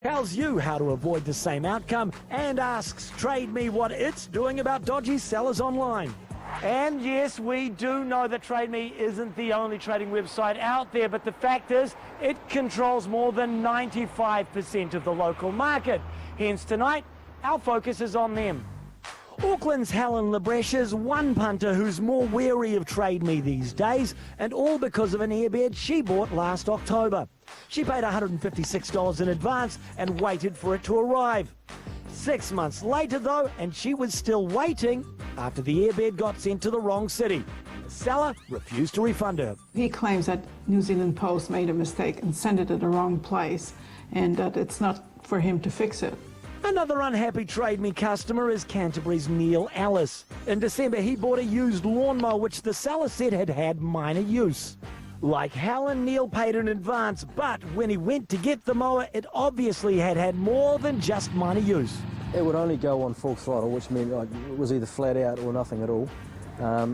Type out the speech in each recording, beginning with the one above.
tells you how to avoid the same outcome and asks Trade Me what it's doing about dodgy sellers online. And yes, we do know that Trade Me isn't the only trading website out there, but the fact is it controls more than 95% of the local market. Hence tonight, our focus is on them. Auckland's Helen Lebreche is one punter who's more wary of Trade Me these days, and all because of an airbed she bought last October. She paid $156 in advance and waited for it to arrive. 6 months later though, and she was still waiting after the airbed got sent to the wrong city. The seller refused to refund her. He claims that New Zealand Post made a mistake and sent it to the wrong place, and that it's not for him to fix it. Another unhappy Trade Me customer is Canterbury's Neil Ellis. In December, he bought a used lawnmower which the seller said had minor use. Like Helen, Neil paid in advance, but when he went to get the mower, it obviously had more than just minor use. It would only go on full throttle, which meant it was either flat out or nothing at all.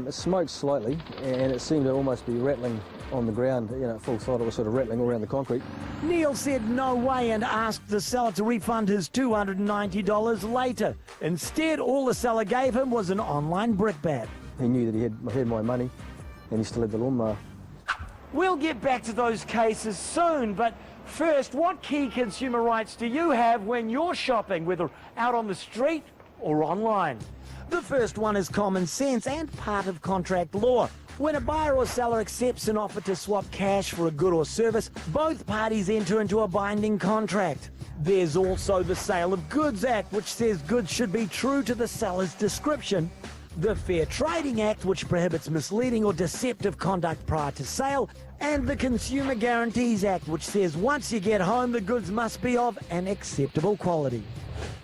It smoked slightly, and it seemed to almost be rattling on the ground. You know, full throttle was sort of rattling all around the concrete. Neil said no way and asked the seller to refund his $290 later. Instead, all the seller gave him was an online brickbat. He knew that he had my money, and he still had the lawnmower. We'll get back to those cases soon, but first, what key consumer rights do you have when you're shopping, whether out on the street or online? The first one is common sense and part of contract law. When a buyer or seller accepts an offer to swap cash for a good or service, both parties enter into a binding contract. There's also the Sale of Goods Act, which says goods should be true to the seller's description. The Fair Trading Act, which prohibits misleading or deceptive conduct prior to sale, and the Consumer Guarantees Act, which says once you get home, the goods must be of an acceptable quality.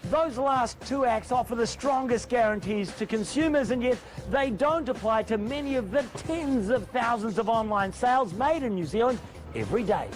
Those last two acts offer the strongest guarantees to consumers, and yet they don't apply to many of the tens of thousands of online sales made in New Zealand every day.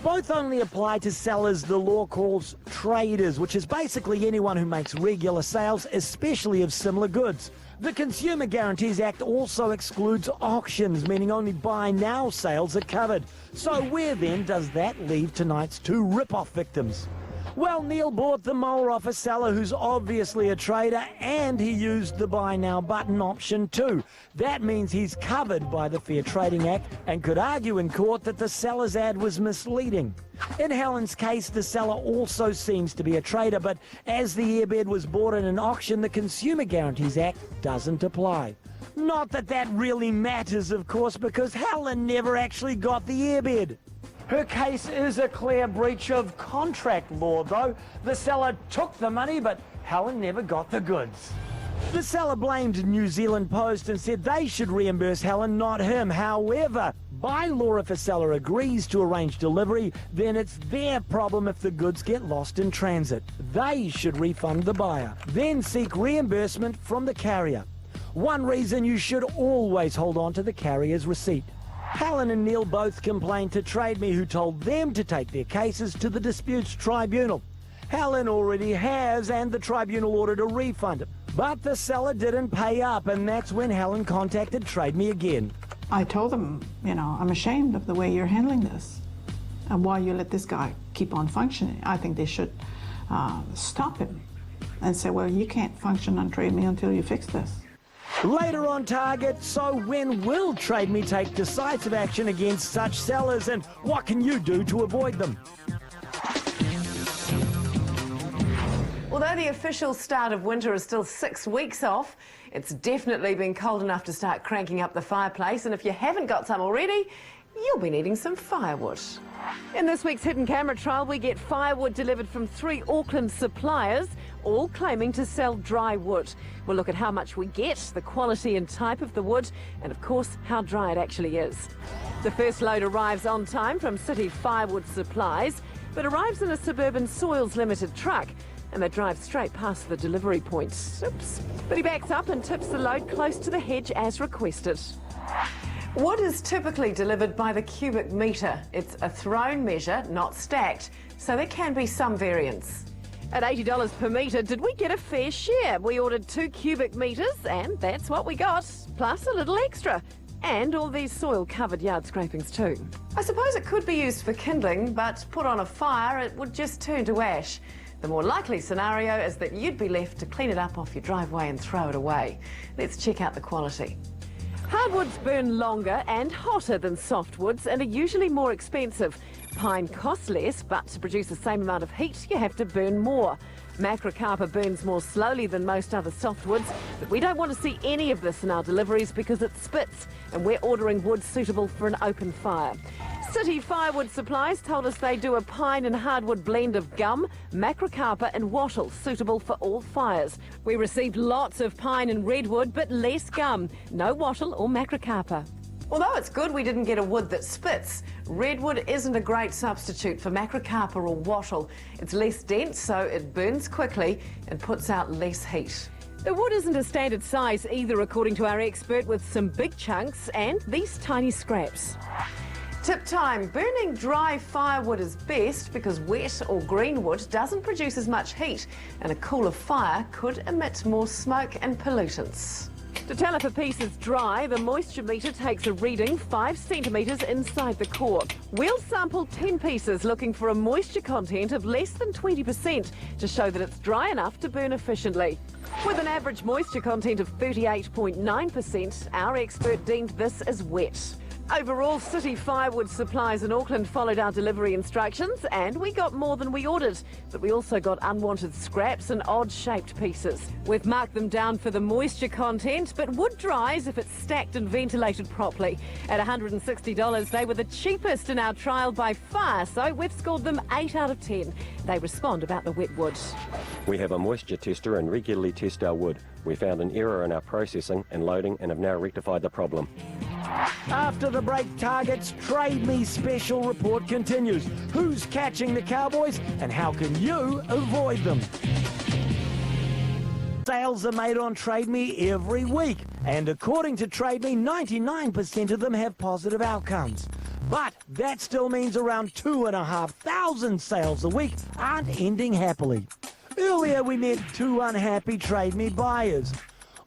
Both only apply to sellers the law calls traders, which is basically anyone who makes regular sales, especially of similar goods. The Consumer Guarantees Act also excludes auctions, meaning only buy now sales are covered. So where then does that leave tonight's two rip-off victims? Well, Neil bought the mower off a seller who's obviously a trader, and he used the buy now button option too. That means he's covered by the Fair Trading Act and could argue in court that the seller's ad was misleading. In Helen's case, the seller also seems to be a trader, but as the airbed was bought in an auction, the Consumer Guarantees Act doesn't apply. Not that that really matters, of course, because Helen never actually got the airbed. Her case is a clear breach of contract law, though. The seller took the money, but Helen never got the goods. The seller blamed New Zealand Post and said they should reimburse Helen, not him. However, by law, if a seller agrees to arrange delivery, then it's their problem if the goods get lost in transit. They should refund the buyer, then seek reimbursement from the carrier. One reason you should always hold on to the carrier's receipt. Helen and Neil both complained to Trade Me, who told them to take their cases to the disputes tribunal. Helen already has, and the tribunal ordered a refund. But the seller didn't pay up, and that's when Helen contacted Trade Me again. I told them, you know, I'm ashamed of the way you're handling this and why you let this guy keep on functioning. I think they should stop him and say, well, you can't function on Trade Me until you fix this. Later on Target, so when will Trade Me take decisive action against such sellers, and what can you do to avoid them? Although the official start of winter is still 6 weeks off, it's definitely been cold enough to start cranking up the fireplace, and if you haven't got some already, you'll be needing some firewood. In this week's Hidden Camera trial, we get firewood delivered from 3 Auckland suppliers, all claiming to sell dry wood. We'll look at how much we get, the quality and type of the wood, and of course, how dry it actually is. The first load arrives on time from City Firewood Supplies, but arrives in a Suburban Soils Limited truck, and they drive straight past the delivery point. Oops. But he backs up and tips the load close to the hedge as requested. Wood is typically delivered by the cubic metre. It's a thrown measure, not stacked, so there can be some variance. At $80 per metre, did we get a fair share? We ordered 2 cubic metres, and that's what we got, plus a little extra. and all these soil-covered yard scrapings too. I suppose it could be used for kindling, but put on a fire, it would just turn to ash. The more likely scenario is that you'd be left to clean it up off your driveway and throw it away. Let's check out the quality. Hardwoods burn longer and hotter than softwoods and are usually more expensive. Pine costs less, but to produce the same amount of heat, you have to burn more. Macrocarpa burns more slowly than most other softwoods, but we don't want to see any of this in our deliveries because it spits, and we're ordering wood suitable for an open fire. City Firewood Supplies told us they do a pine and hardwood blend of gum, macrocarpa and wattle, suitable for all fires. We received lots of pine and redwood, but less gum. No wattle or macrocarpa. Although it's good we didn't get a wood that spits, redwood isn't a great substitute for macrocarpa or wattle. It's less dense, so it burns quickly and puts out less heat. The wood isn't a standard size either, according to our expert, with some big chunks and these tiny scraps. Tip time, burning dry firewood is best because wet or green wood doesn't produce as much heat, and a cooler fire could emit more smoke and pollutants. To tell if a piece is dry, the moisture meter takes a reading 5 centimetres inside the core. We'll sample 10 pieces looking for a moisture content of less than 20% to show that it's dry enough to burn efficiently. With an average moisture content of 38.9%, our expert deemed this as wet. Overall, City Firewood Supplies in Auckland followed our delivery instructions and we got more than we ordered, but we also got unwanted scraps and odd-shaped pieces. We've marked them down for the moisture content, but wood dries if it's stacked and ventilated properly. At $160, they were the cheapest in our trial by far, so we've scored them 8 out of 10. They respond about the wet wood. We have a moisture tester and regularly test our wood. We found an error in our processing and loading and have now rectified the problem. After the break, Target's Trade Me special report continues. Who's catching the Cowboys and how can you avoid them? Sales are made on Trade Me every week, and according to Trade Me, 99% of them have positive outcomes. But that still means around 2,500 sales a week aren't ending happily. Earlier we met 2 unhappy Trade Me buyers.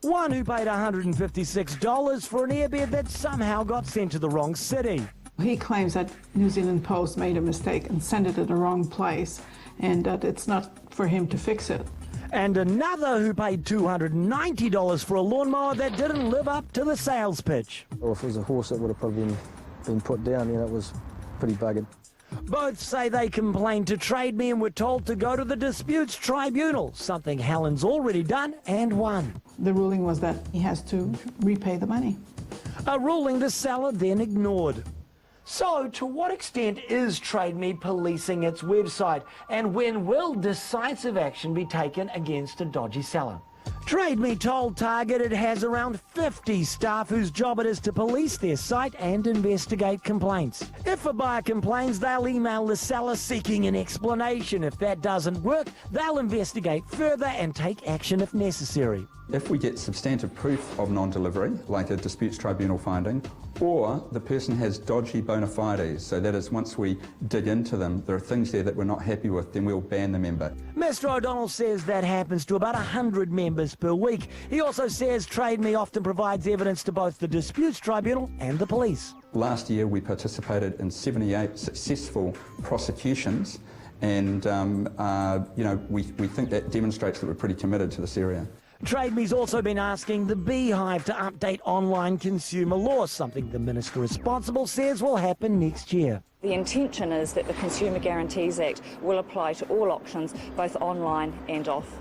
One who paid $156 for an airbed that somehow got sent to the wrong city. He claims that New Zealand Post made a mistake and sent it to the wrong place, and that it's not for him to fix it. And another who paid $290 for a lawnmower that didn't live up to the sales pitch. Or if it was a horse, it would have probably been put down. You know, it was pretty buggered. Both say they complained to Trade Me and were told to go to the disputes tribunal, something Helen's already done and won. The ruling was that he has to repay the money. A ruling the seller then ignored. So, to what extent is Trade Me policing its website, and when will decisive action be taken against a dodgy seller? Trade Me told Target it has around 50 staff whose job it is to police their site and investigate complaints. If a buyer complains, they'll email the seller seeking an explanation. If that doesn't work, they'll investigate further and take action if necessary. If we get substantive proof of non-delivery, like a disputes tribunal finding, or the person has dodgy bona fides, so that is once we dig into them, there are things there that we're not happy with, then we'll ban the member. Mr O'Donnell says that happens to about 100 members per week. He also says Trade Me often provides evidence to both the disputes tribunal and the police. Last year we participated in 78 successful prosecutions, and we think that demonstrates that we're pretty committed to this area. Trade Me's also been asking the Beehive to update online consumer law, something the minister responsible says will happen next year. The intention is that the Consumer Guarantees Act will apply to all auctions, both online and off.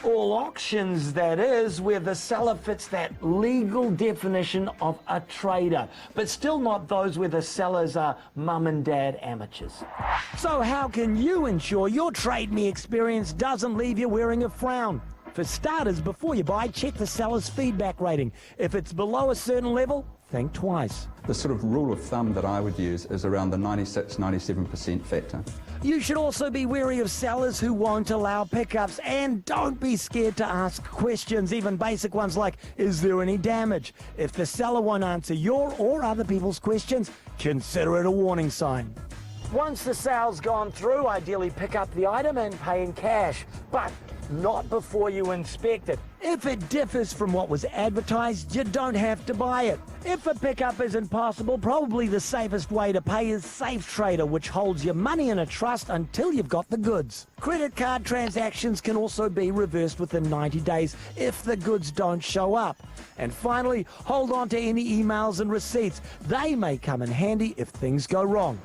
All auctions, that is, where the seller fits that legal definition of a trader, but still not those where the sellers are mum and dad amateurs. So how can you ensure your Trade Me experience doesn't leave you wearing a frown? For starters, before you buy, check the seller's feedback rating. If it's below a certain level, think twice. The sort of rule of thumb that I would use is around the 96-97% factor. You should also be wary of sellers who won't allow pickups, and don't be scared to ask questions, even basic ones like, is there any damage? If the seller won't answer your or other people's questions, consider it a warning sign. Once the sale's gone through, ideally pick up the item and pay in cash. But not before you inspect it. If it differs from what was advertised, you don't have to buy it. If a pickup isn't possible, probably the safest way to pay is Safe Trader, which holds your money in a trust until you've got the goods. Credit card transactions can also be reversed within 90 days if the goods don't show up. And finally, hold on to any emails and receipts. They may come in handy if things go wrong.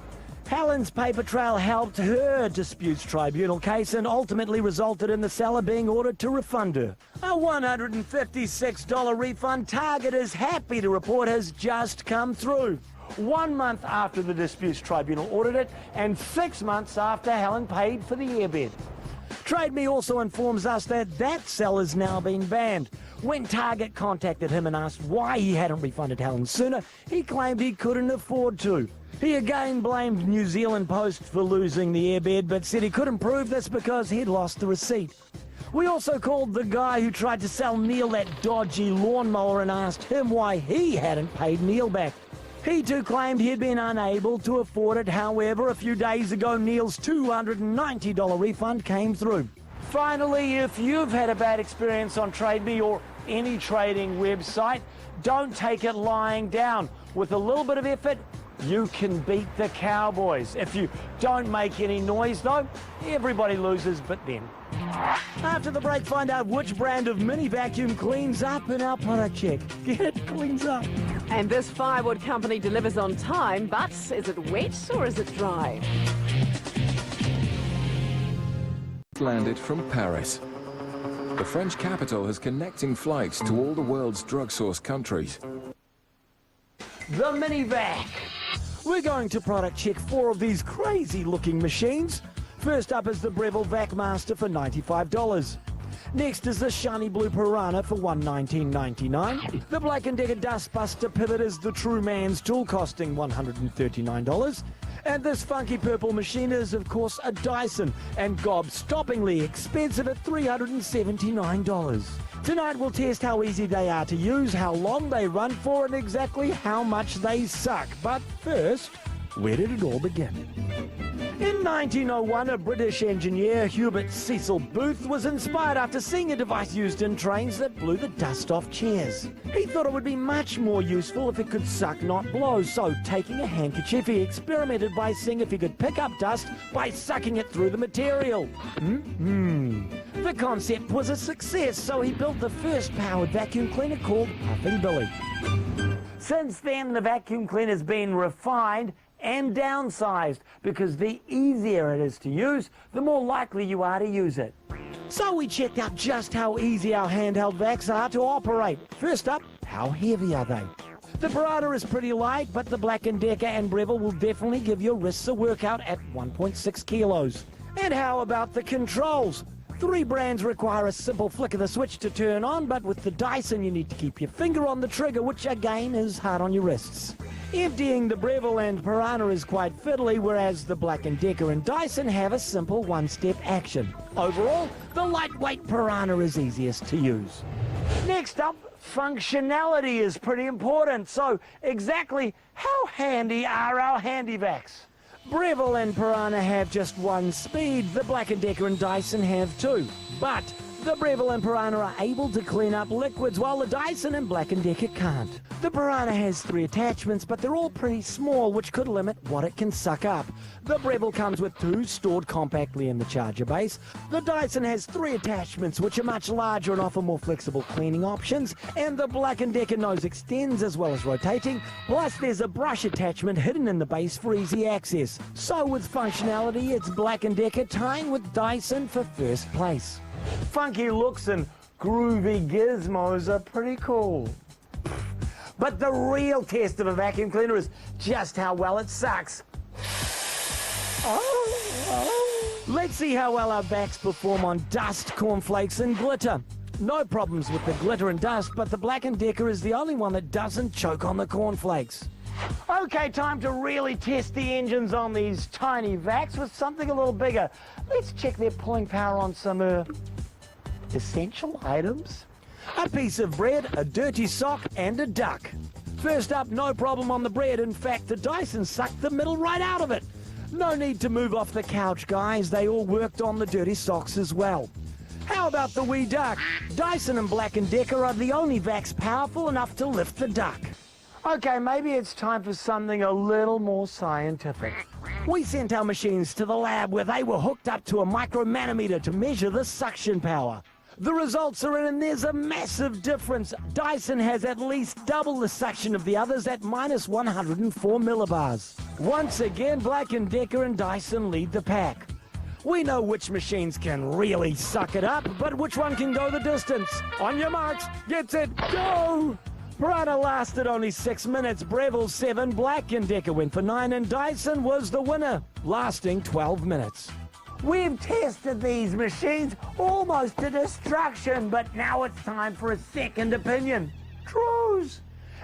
Helen's paper trail helped her disputes tribunal case and ultimately resulted in the seller being ordered to refund her. A $156 refund Target is happy to report has just come through. 1 month after the disputes tribunal ordered it and 6 months after Helen paid for the airbed. TradeMe also informs us that that seller's now been banned. When Target contacted him and asked why he hadn't refunded Helen sooner, he claimed he couldn't afford to. He again blamed New Zealand Post for losing the airbed, but said he couldn't prove this because he'd lost the receipt. We also called the guy who tried to sell Neil that dodgy lawnmower and asked him why he hadn't paid Neil back. He too claimed he'd been unable to afford it. However, a few days ago, Neil's $290 refund came through. Finally, if you've had a bad experience on TradeMe or any trading website, don't take it lying down. With a little bit of effort, you can beat the Cowboys. If you don't make any noise, though, everybody loses but them. After the break, find out which brand of mini vacuum cleans up in our product check. Get it? Cleans up. And this firewood company delivers on time, but is it wet or is it dry? Landed from Paris. The French capital has connecting flights to all the world's drug source countries. The Mini-Vac. We're going to product check 4 of these crazy looking machines. First up is the Breville VacMaster for $95. Next is the shiny blue Piranha for $119.99. The Black & Decker Dustbuster Pivot is the true man's tool, costing $139. And this funky purple machine is, of course, a Dyson, and gobstoppingly expensive at $379. Tonight we'll test how easy they are to use, how long they run for, and exactly how much they suck. But first, where did it all begin? In 1901, a British engineer, Hubert Cecil Booth, was inspired after seeing a device used in trains that blew the dust off chairs. He thought it would be much more useful if it could suck, not blow, so taking a handkerchief, he experimented by seeing if he could pick up dust by sucking it through the material. The concept was a success, so he built the first powered vacuum cleaner called Puffing Billy. Since then, the vacuum cleaner's been refined and downsized, because the easier it is to use, the more likely you are to use it. So we checked out just how easy our handheld vacs are to operate. First up, how heavy are they? The Piranha is pretty light, but the Black & Decker and Breville will definitely give your wrists a workout at 1.6 kilos. And how about the controls? 3 brands require a simple flick of the switch to turn on, but with the Dyson you need to keep your finger on the trigger, which again is hard on your wrists. Emptying the Breville and Piranha is quite fiddly, whereas the Black & Decker and Dyson have a simple one-step action. Overall, the lightweight Piranha is easiest to use. Next up, functionality is pretty important. So exactly how handy are our handy vacs? Breville and Piranha have just one speed, the Black & Decker and Dyson have 2. But the Breville and Piranha are able to clean up liquids, while the Dyson and Black & Decker can't. The Piranha has 3 attachments, but they're all pretty small, which could limit what it can suck up. The Breville comes with 2 stored compactly in the charger base. The Dyson has 3 attachments, which are much larger and offer more flexible cleaning options. And the Black & Decker nose extends as well as rotating, plus there's a brush attachment hidden in the base for easy access. So with functionality, it's Black & Decker tying with Dyson for first place. Funky looks and groovy gizmos are pretty cool. But the real test of a vacuum cleaner is just how well it sucks. Let's see how well our vacs perform on dust, cornflakes and glitter. No problems with the glitter and dust, but the Black & Decker is the only one that doesn't choke on the cornflakes. Okay, time to really test the engines on these tiny vacs with something a little bigger. Let's check their pulling power on some essential items. A piece of bread, a dirty sock and a duck. First up, no problem on the bread. In fact, the Dyson sucked the middle right out of it. No need to move off the couch, guys. They all worked on the dirty socks as well. How about the wee duck? Dyson and Black & Decker are the only vacs powerful enough to lift the duck. Okay, maybe it's time for something a little more scientific. We sent our machines to the lab where they were hooked up to a micromanometer to measure the suction power. The results are in and there's a massive difference. Dyson has at least double the suction of the others at minus 104 millibars. Once again, Black & Decker and Dyson lead the pack. We know which machines can really suck it up, but which one can go the distance. On your marks, get set, go! Piranha lasted only 6 minutes, Breville 7, Black & Decker went for 9, and Dyson was the winner, lasting 12 minutes. We've tested these machines almost to destruction, but now it's time for a second opinion. Drews!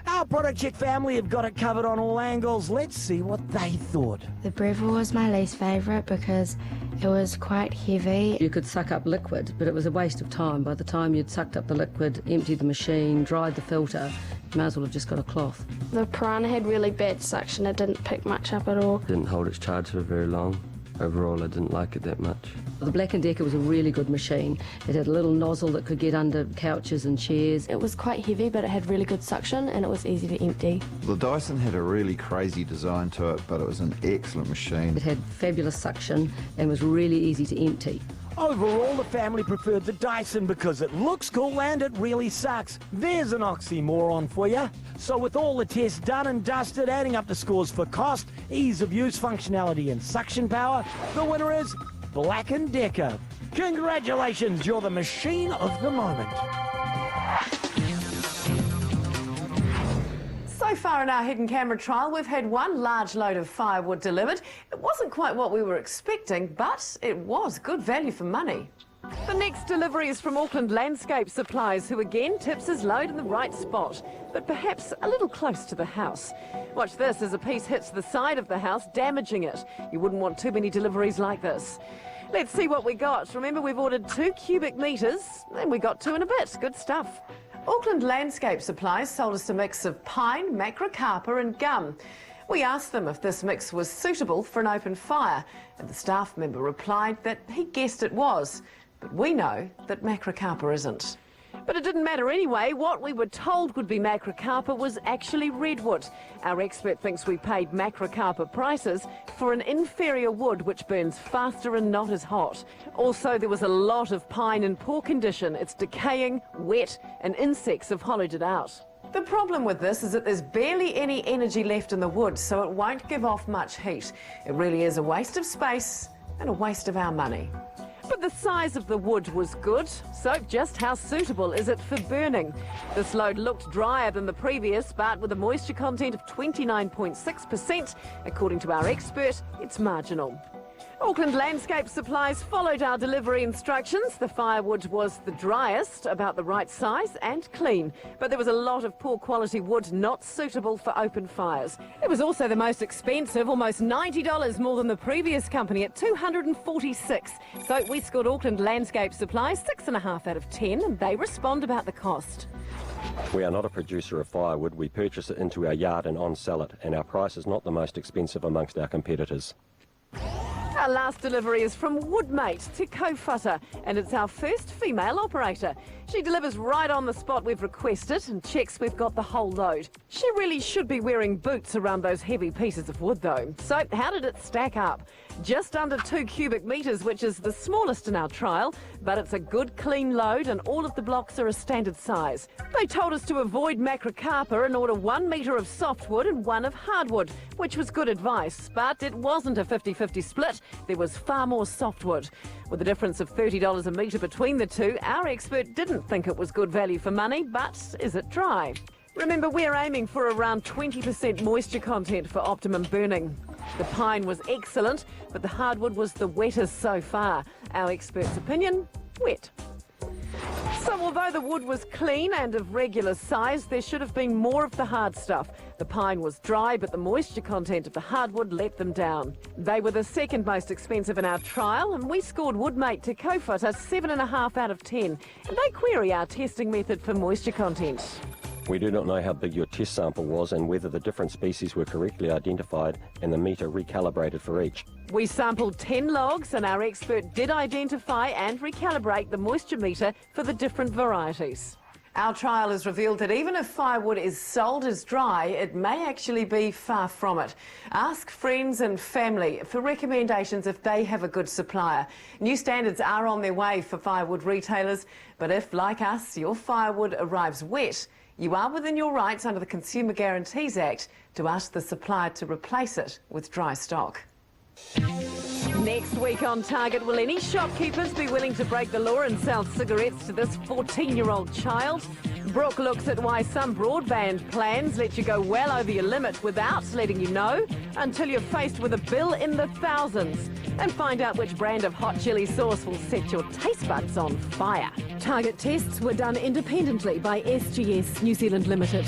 Our Product Check family have got it covered on all angles. Let's see what they thought. The Breville was my least favourite because it was quite heavy. You could suck up liquid, but it was a waste of time. By the time you'd sucked up the liquid, emptied the machine, dried the filter, you might as well have just got a cloth. The Piranha had really bad suction. It didn't pick much up at all. Didn't hold its charge for very long. Overall, I didn't like it that much. The Black & Decker was a really good machine. It had a little nozzle that could get under couches and chairs. It was quite heavy, but it had really good suction and it was easy to empty. The Dyson had a really crazy design to it, but it was an excellent machine. It had fabulous suction and was really easy to empty. Overall, the family preferred the Dyson because it looks cool and it really sucks. There's an oxymoron for you. So with all the tests done and dusted, adding up the scores for cost, ease of use, functionality and suction power, the winner is Black & Decker. Congratulations, you're the machine of the moment. So far in our hidden camera trial, we've had one large load of firewood delivered. It wasn't quite what we were expecting, but it was good value for money. The next delivery is from Auckland Landscape Supplies, who again tips his load in the right spot, but perhaps a little close to the house. Watch this as a piece hits the side of the house, damaging it. You wouldn't want too many deliveries like this. Let's see what we got. Remember, we've ordered 2 cubic metres, and we got 2 in a bit. Good stuff. Auckland Landscape Supplies sold us a mix of pine, macrocarpa and gum. We asked them if this mix was suitable for an open fire, and the staff member replied that he guessed it was. But we know that macrocarpa isn't. But it didn't matter anyway. What we were told would be macrocarpa was actually redwood. Our expert thinks we paid macrocarpa prices for an inferior wood which burns faster and not as hot. Also, there was a lot of pine in poor condition. It's decaying, wet, and insects have hollowed it out. The problem with this is that there's barely any energy left in the wood, so it won't give off much heat. It really is a waste of space and a waste of our money. But the size of the wood was good, so just how suitable is it for burning? This load looked drier than the previous, but with a moisture content of 29.6%, according to our expert, it's marginal. Auckland Landscape Supplies followed our delivery instructions. The firewood was the driest, about the right size and clean. But there was a lot of poor quality wood not suitable for open fires. It was also the most expensive, almost $90 more than the previous company at $246. So we scored Auckland Landscape Supplies 6.5 out of 10, and they respond about the cost. We are not a producer of firewood. We purchase it into our yard and on-sell it, and our price is not the most expensive amongst our competitors. Our last delivery is from Woodmate to Kōwhata, and it's our first female operator. She delivers right on the spot we've requested and checks we've got the whole load. She really should be wearing boots around those heavy pieces of wood though. So how did it stack up? Just under 2 cubic metres, which is the smallest in our trial, but it's a good clean load and all of the blocks are a standard size. They told us to avoid macrocarpa and order 1 metre of softwood and 1 of hardwood, which was good advice, but it wasn't a 50-50 split. There was far more softwood. With a difference of $30 a metre between the two, our expert didn't think it was good value for money, but is it dry? Remember, we're aiming for around 20% moisture content for optimum burning. The pine was excellent, but the hardwood was the wettest so far. Our expert's opinion, wet. So although the wood was clean and of regular size, there should have been more of the hard stuff. The pine was dry, but the moisture content of the hardwood let them down. They were the second most expensive in our trial, and we scored Woodmate to Kōwhata 7.5 out of 10. And they query our testing method for moisture content. We do not know how big your test sample was and whether the different species were correctly identified and the meter recalibrated for each. We sampled 10 logs and our expert did identify and recalibrate the moisture meter for the different varieties. Our trial has revealed that even if firewood is sold as dry, it may actually be far from it. Ask friends and family for recommendations if they have a good supplier. New standards are on their way for firewood retailers, but if, like us, your firewood arrives wet, you are within your rights under the Consumer Guarantees Act to ask the supplier to replace it with dry stock. Next week on Target, will any shopkeepers be willing to break the law and sell cigarettes to this 14-year-old child? Brooke looks at why some broadband plans let you go well over your limit without letting you know until you're faced with a bill in the thousands. And find out which brand of hot chili sauce will set your taste buds on fire. Target tests were done independently by SGS New Zealand Limited.